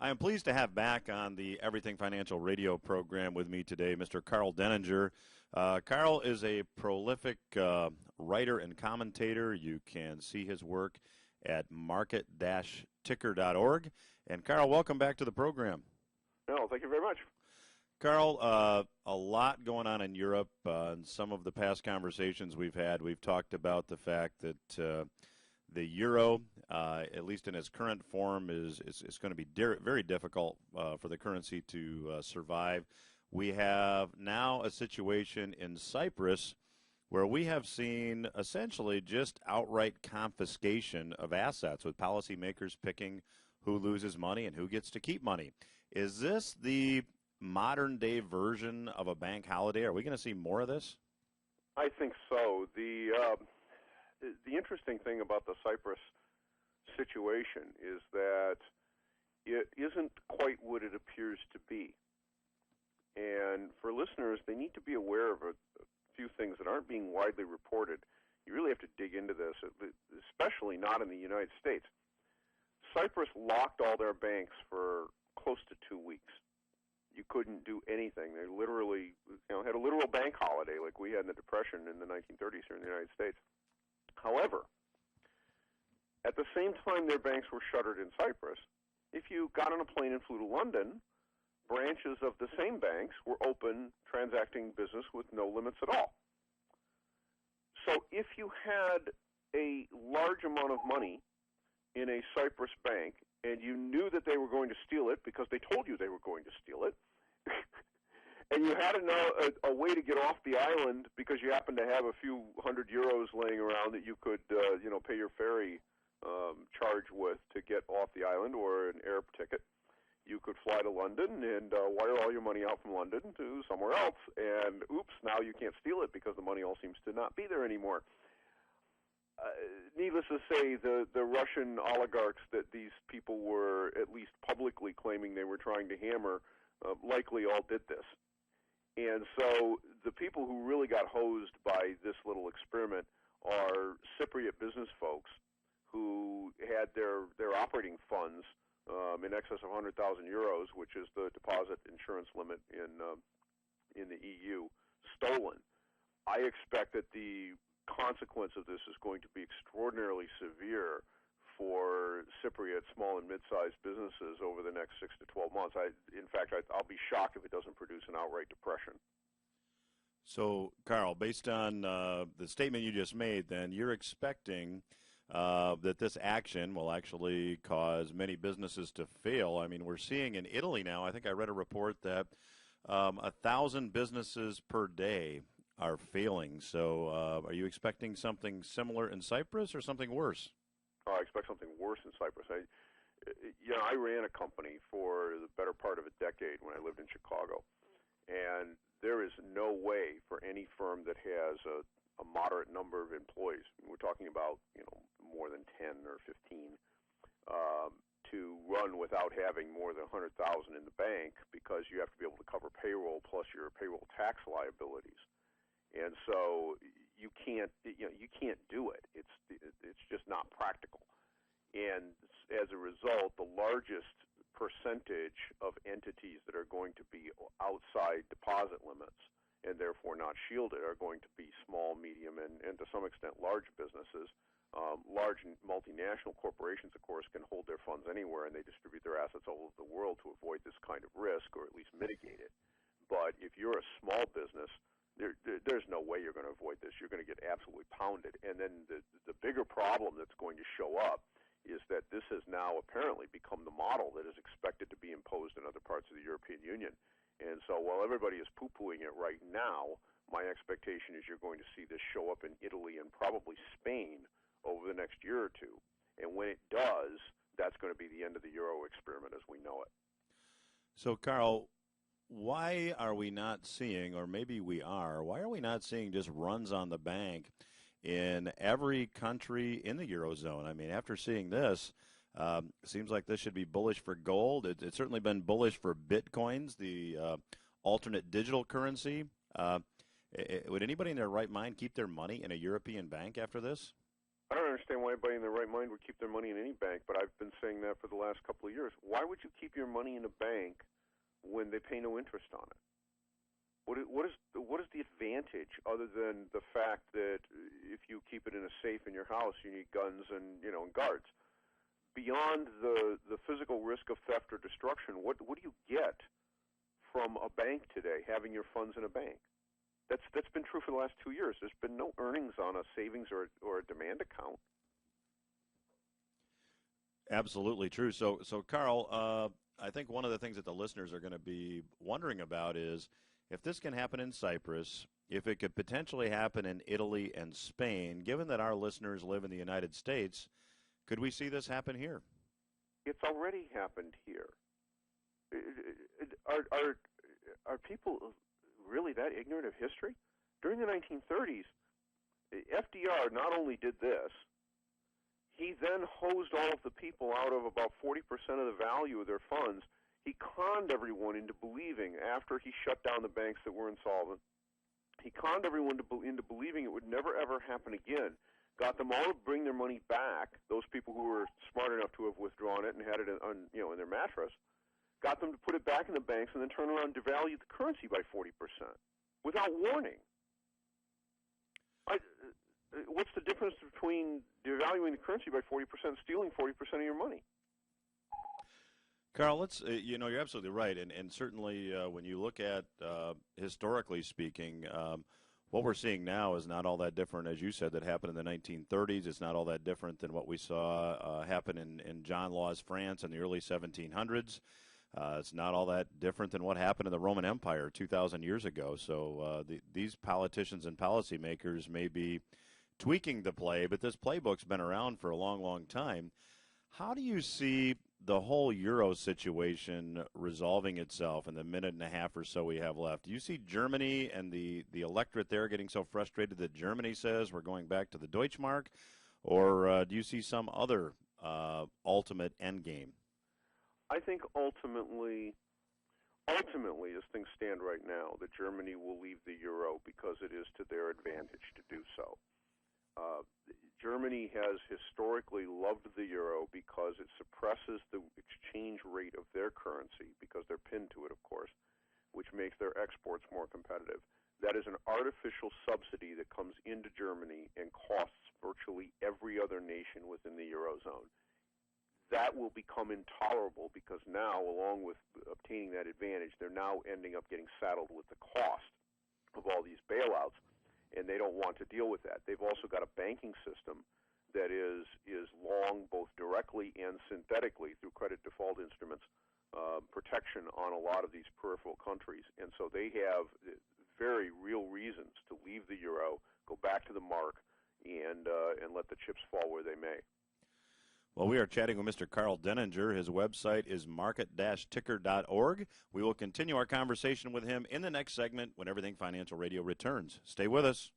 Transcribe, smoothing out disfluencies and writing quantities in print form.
I am pleased to have back on the Everything Financial radio program with me today Mr. Karl Denninger. Karl is a prolific writer and commentator. You can see his work at market-ticker.org. And Karl, welcome back to the program. No, thank you very much. Karl, a lot going on in Europe. In some of the past conversations we've had, we've talked about the fact that the euro, at least in its current form, is going to be very difficult for the currency to survive. We have now a situation in Cyprus where we have seen essentially just outright confiscation of assets, with policymakers picking who loses money and who gets to keep money. Is this the modern-day version of a bank holiday? Are we going to see more of this? I think so. The interesting thing about the Cyprus situation is that it isn't quite what it appears to be. And for listeners, they need to be aware of a few things that aren't being widely reported. You really have to dig into this, especially not in the United States. Cyprus locked all their banks for close to 2 weeks. You couldn't do anything. They literally, had a literal bank holiday like we had in the Depression in the 1930s here in the United States. However, at the same time their banks were shuttered in Cyprus, if you got on a plane and flew to London, branches of the same banks were open, transacting business with no limits at all. So if you had a large amount of money in a Cyprus bank and you knew that they were going to steal it because they told you they were going to steal it, and you had a way to get off the island because you happened to have a few hundred euros laying around that you could, pay your ferry charge with to get off the island, or an air ticket, you could fly to London and wire all your money out from London to somewhere else. And oops, now you can't steal it because the money all seems to not be there anymore. Needless to say, the Russian oligarchs that these people were at least publicly claiming they were trying to hammer likely all did this. And so the people who really got hosed by this little experiment are Cypriot business folks who had their operating funds in excess of 100,000 euros, which is the deposit insurance limit in the EU, stolen. I expect that the consequence of this is going to be extraordinarily severe for Cypriot small and mid-sized businesses over the next 6 to 12 months. In fact, I'll be shocked if it doesn't produce an outright depression. So, Karl, based on the statement you just made, then you're expecting that this action will actually cause many businesses to fail. I mean, we're seeing in Italy now, I think I read a report that 1,000 businesses per day are failing. So are you expecting something similar in Cyprus or something worse? Oh, I expect something worse in Cyprus. I ran a company for the better part of a decade when I lived in Chicago, and there is no way for any firm that has a moderate number of employees, we're talking about more than 10 or 15, to run without having more than 100,000 in the bank, because you have to be able to cover payroll plus your payroll tax liabilities. And so you can't do it. It's just not practical. And as a result, the largest percentage of entities that are going to be outside deposit limits and therefore not shielded are going to be small, medium, and to some extent large businesses. Large multinational corporations, of course, can hold their funds anywhere, and they distribute their assets all over the world to avoid this kind of risk, or at least mitigate it. But if you're a small business, there's no way you're going to avoid this. You're going to get absolutely pounded. And then the bigger problem that's going to show up is that this has now apparently become the model that is expected to be imposed in other parts of the European Union. And so while everybody is poo-pooing it right now, my expectation is you're going to see this show up in Italy and probably Spain over the next year or two. And when it does, that's going to be the end of the Euro experiment as we know it. So, Karl, why are we not seeing, or maybe we are, why are we not seeing just runs on the bank in every country in the Eurozone? I mean, after seeing this, seems like this should be bullish for gold. It's certainly been bullish for Bitcoins, the alternate digital currency. Would anybody in their right mind keep their money in a European bank after this? I don't understand why anybody in their right mind would keep their money in any bank, but I've been saying that for the last couple of years. Why would you keep your money in a bank when they pay no interest on it? What is the advantage other than the fact that if you keep it in a safe in your house, you need guns and and guards? Beyond the physical risk of theft or destruction, what do you get from a bank today, having your funds in a bank? That's been true for the last 2 years. There's been no earnings on a savings or a demand account. Absolutely true. So Karl, I think one of the things that the listeners are going to be wondering about is if this can happen in Cyprus, if it could potentially happen in Italy and Spain, given that our listeners live in the United States, could we see this happen here? It's already happened here. Are people really that ignorant of history? During the 1930s, FDR not only did this, he then hosed all of the people out of about 40% of the value of their funds. He conned everyone into believing, after he shut down the banks that were insolvent, he conned everyone into believing it would never, ever happen again. Got them all to bring their money back, those people who were smart enough to have withdrawn it and had it in their mattress. Got them to put it back in the banks and then turn around and devalue the currency by 40% without warning. What's the difference between devaluing the currency by 40% and stealing 40% of your money? Karl, let's you're absolutely right, and certainly when you look at historically speaking, what we're seeing now is not all that different, as you said, that happened in the 1930s. It's not all that different than what we saw happen in John Law's France in the early 1700s. It's not all that different than what happened in the Roman Empire 2,000 years ago. So these politicians and policymakers may be tweaking the play, but this playbook's been around for a long, long time. How do you see the whole Euro situation resolving itself in the minute and a half or so we have left? Do you see Germany and the electorate there getting so frustrated that Germany says we're going back to the Deutschmark, or do you see some other ultimate end game? I think ultimately, as things stand right now, that Germany will leave the euro because it is to their advantage to do so. Germany has historically loved the euro because it suppresses the exchange rate of their currency, because they're pinned to it, of course, which makes their exports more competitive. That is an artificial subsidy that comes into Germany and costs virtually every other nation within the eurozone. That will become intolerable because now, along with obtaining that advantage, they're now ending up getting saddled with the cost of all these bailouts, and they don't want to deal with that. They've also got a banking system that is long, both directly and synthetically, through credit default instruments, protection on a lot of these peripheral countries. And so they have very real reasons to leave the euro, go back to the mark, and let the chips fall where they may. Well, we are chatting with Mr. Karl Denninger. His website is market-ticker.org. We will continue our conversation with him in the next segment when Everything Financial Radio returns. Stay with us.